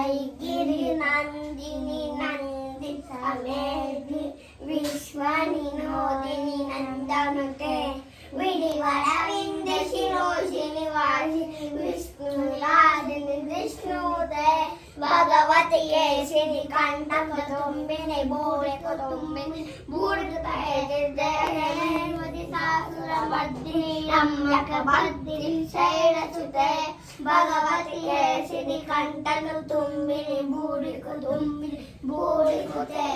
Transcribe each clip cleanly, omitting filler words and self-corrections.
ಐಗಿರಿ ನಂದಿನಿ ನಂದಿತ ಮೇಘಿ ವಿಶ್ವ ನಿನೋದಿನಿ ನಂದನುತೆ ವಿಡಿವರವಿಂದ ಶಿರೋಷಿನಿ ವಾಸಿ ವಿಷ್ಣುರಾದಿನಿ ವಿಷ್ಣುದೆ ಭಗವತಿಯೇ ಶ್ರೀ ಕಂಠಕ ತುಂಬಿನಿ ಬೂಡೆ ತುಂಬಿನಿ ಬೂಡಿದ ಸಾಸುರ ಮರ್ದಿನಿ ನಮ್ಮಕ ಮರ್ದಿನಿ ಶೈಲಸುತೆ ಭಗವತಿಯೇ ಶ್ರೀ ಕಂಠಕ ತುಂಬಿನಿ ಬೂಡಿಕ ತುಂಬಿನಿ ಬೂಡಿಕುತೆ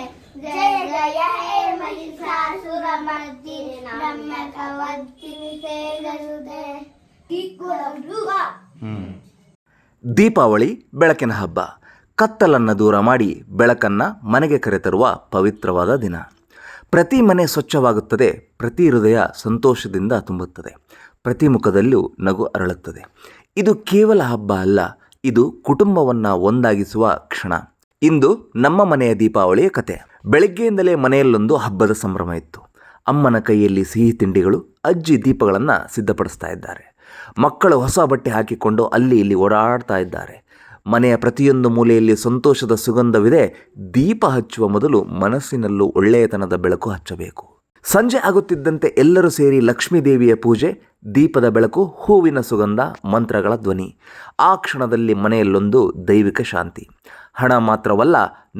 ಜಯ ಜಯ ಹೇ ಮಹಿಷಾಸುರ ಮರ್ದಿನಿ ನಮ್ಮಕ ಮರ್ದಿನಿ ಶೈಲಸುತೆ ದೀಪಾವಳಿ ಬೆಳಕಿನ ಹಬ್ಬ. ಕತ್ತಲನ್ನು ದೂರ ಮಾಡಿ ಬೆಳಕನ್ನು ಮನೆಗೆ ಕರೆತರುವ ಪವಿತ್ರವಾದ ದಿನ. ಪ್ರತಿ ಮನೆ ಸ್ವಚ್ಛವಾಗುತ್ತದೆ, ಪ್ರತಿ ಹೃದಯ ಸಂತೋಷದಿಂದ ತುಂಬುತ್ತದೆ, ಪ್ರತಿ ಮುಖದಲ್ಲೂ ನಗು ಅರಳುತ್ತದೆ. ಇದು ಕೇವಲ ಹಬ್ಬ ಅಲ್ಲ, ಇದು ಕುಟುಂಬವನ್ನು ಒಂದಾಗಿಸುವ ಕ್ಷಣ. ಇಂದು ನಮ್ಮ ಮನೆಯ ದೀಪಾವಳಿಯ ಕತೆ. ಬೆಳಗ್ಗೆಯಿಂದಲೇ ಮನೆಯಲ್ಲೊಂದು ಹಬ್ಬದ ಸಂಭ್ರಮ ಇತ್ತು. ಅಮ್ಮನ ಕೈಯಲ್ಲಿ ಸಿಹಿ ತಿಂಡಿಗಳು, ಅಜ್ಜಿ ದೀಪಗಳನ್ನು ಸಿದ್ಧಪಡಿಸ್ತಾ ಇದ್ದಾರೆ. ಮಕ್ಕಳು ಹೊಸ ಬಟ್ಟೆ ಹಾಕಿಕೊಂಡು ಅಲ್ಲಿ ಇಲ್ಲಿ ಓಡಾಡ್ತಾ ಇದ್ದಾರೆ. ಮನೆಯ ಪ್ರತಿಯೊಂದು ಮೂಲೆಯಲ್ಲಿ ಸಂತೋಷದ ಸುಗಂಧವಿದೆ. ದೀಪ ಹಚ್ಚುವ ಮೊದಲು ಮನಸ್ಸಿನಲ್ಲೂ ಒಳ್ಳೆಯತನದ ಬೆಳಕು ಹಚ್ಚಬೇಕು. ಸಂಜೆ ಆಗುತ್ತಿದ್ದಂತೆ ಎಲ್ಲರೂ ಸೇರಿ ಲಕ್ಷ್ಮೀ ದೇವಿಯ ಪೂಜೆ, ದೀಪದ ಬೆಳಕು, ಹೂವಿನ ಸುಗಂಧ, ಮಂತ್ರಗಳ ಧ್ವನಿ. ಆ ಕ್ಷಣದಲ್ಲಿ ಮನೆಯಲ್ಲೊಂದು ದೈವಿಕ ಶಾಂತಿ. ಹಣ ಮಾತ್ರವಲ್ಲ,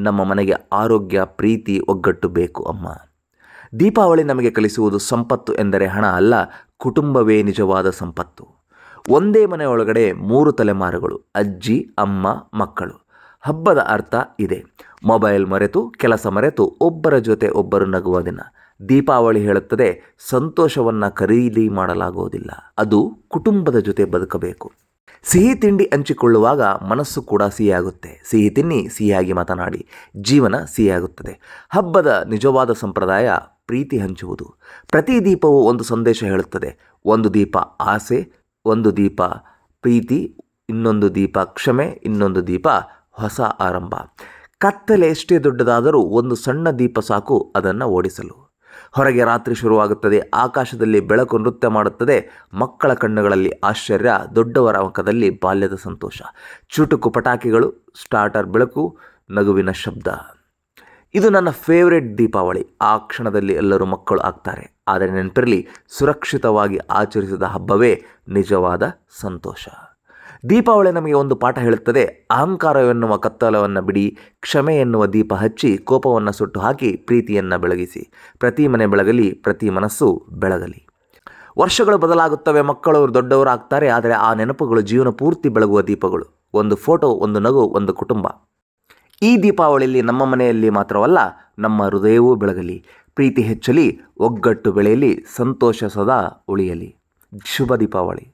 ನಮ್ಮ ಮನೆಗೆ ಆರೋಗ್ಯ, ಪ್ರೀತಿ, ಒಗ್ಗಟ್ಟು ಬೇಕು ಅಮ್ಮ. ದೀಪಾವಳಿ ನಮಗೆ ಕಲಿಸುವುದು ಸಂಪತ್ತು ಎಂದರೆ ಹಣ ಅಲ್ಲ, ಕುಟುಂಬವೇ ನಿಜವಾದ ಸಂಪತ್ತು. ಒಂದೇ ಮನೆಯೊಳಗಡೆ 3 ತಲೆಮಾರುಗಳು, ಅಜ್ಜಿ, ಅಮ್ಮ, ಮಕ್ಕಳು. ಹಬ್ಬದ ಅರ್ಥ ಇದೆ. ಮೊಬೈಲ್ ಮರೆತು, ಕೆಲಸ ಮರೆತು ಒಬ್ಬರ ಜೊತೆ ಒಬ್ಬರು ನಗುವ ದಿನ. ದೀಪಾವಳಿ ಹೇಳುತ್ತದೆ, ಸಂತೋಷವನ್ನು ಖರೀದಿ ಮಾಡಲಾಗುವುದಿಲ್ಲ, ಅದು ಕುಟುಂಬದ ಜೊತೆ ಬದುಕಬೇಕು. ಸಿಹಿ ತಿಂಡಿ ಹಂಚಿಕೊಳ್ಳುವಾಗ ಮನಸ್ಸು ಕೂಡ ಸಿಹಿಯಾಗುತ್ತೆ. ಸಿಹಿ ತಿನ್ನಿ, ಸಿಹಿಯಾಗಿ ಮಾತನಾಡಿ, ಜೀವನ ಸಿಹಿಯಾಗುತ್ತದೆ. ಹಬ್ಬದ ನಿಜವಾದ ಸಂಪ್ರದಾಯ ಪ್ರೀತಿ ಹಂಚುವುದು. ಪ್ರತಿ ದೀಪವು ಒಂದು ಸಂದೇಶ ಹೇಳುತ್ತದೆ. ಒಂದು ದೀಪ ಆಸೆ, ಒಂದು ದೀಪ ಪ್ರೀತಿ, ಇನ್ನೊಂದು ದೀಪ ಕ್ಷಮೆ, ಇನ್ನೊಂದು ದೀಪ ಹೊಸ ಆರಂಭ. ಕತ್ತಲೆ ಎಷ್ಟೇ ದೊಡ್ಡದಾದರೂ ಒಂದು ಸಣ್ಣ ದೀಪ ಸಾಕು ಅದನ್ನು ಓಡಿಸಲು. ಹೊರಗೆ ರಾತ್ರಿ ಶುರುವಾಗುತ್ತದೆ, ಆಕಾಶದಲ್ಲಿ ಬೆಳಕು ನೃತ್ಯ ಮಾಡುತ್ತದೆ. ಮಕ್ಕಳ ಕಣ್ಣುಗಳಲ್ಲಿ ಆಶ್ಚರ್ಯ, ದೊಡ್ಡವರ ಮುಖದಲ್ಲಿ ಬಾಲ್ಯದ ಸಂತೋಷ. ಚುಟುಕು ಪಟಾಕಿಗಳು, ಸ್ಟಾರ್ಟರ್ ಬೆಳಕು, ನಗುವಿನ ಶಬ್ದ. ಇದು ನನ್ನ ಫೇವ್ರೆಟ್ ದೀಪಾವಳಿ. ಆ ಕ್ಷಣದಲ್ಲಿ ಎಲ್ಲರೂ ಮಕ್ಕಳು ಆಗ್ತಾರೆ. ಆದರೆ ನೆನಪಿರಲಿ, ಸುರಕ್ಷಿತವಾಗಿ ಆಚರಿಸಿದ ಹಬ್ಬವೇ ನಿಜವಾದ ಸಂತೋಷ. ದೀಪಾವಳಿ ನಮಗೆ ಒಂದು ಪಾಠ ಹೇಳುತ್ತದೆ. ಅಹಂಕಾರ ಎನ್ನುವ ಕತ್ತಲವನ್ನು ಬಿಡಿ, ಕ್ಷಮೆ ಎನ್ನುವ ದೀಪ ಹಚ್ಚಿ, ಕೋಪವನ್ನು ಸುಟ್ಟು ಹಾಕಿ, ಪ್ರೀತಿಯನ್ನು ಬೆಳಗಿಸಿ. ಪ್ರತಿ ಮನೆ ಬೆಳಗಲಿ, ಪ್ರತಿ ಮನಸ್ಸು ಬೆಳಗಲಿ. ವರ್ಷಗಳು ಬದಲಾಗುತ್ತವೆ, ಮಕ್ಕಳು ದೊಡ್ಡವರು ಆಗ್ತಾರೆ, ಆದರೆ ಆ ನೆನಪುಗಳು ಜೀವನ ಪೂರ್ತಿ ಬೆಳಗುವ ದೀಪಗಳು. ಒಂದು ಫೋಟೋ, ಒಂದು ನಗು, ಒಂದು ಕುಟುಂಬ. ಈ ದೀಪಾವಳಿಯಲ್ಲಿ ನಮ್ಮ ಮನೆಯಲ್ಲಿ ಮಾತ್ರವಲ್ಲ, ನಮ್ಮ ಹೃದಯವೂ ಬೆಳಗಲಿ, ಪ್ರೀತಿ ಹೆಚ್ಚಲಿ, ಒಗ್ಗಟ್ಟು ಬೆಳೆಯಲಿ, ಸಂತೋಷ ಸದಾ ಉಳಿಯಲಿ. ಶುಭ ದೀಪಾವಳಿ.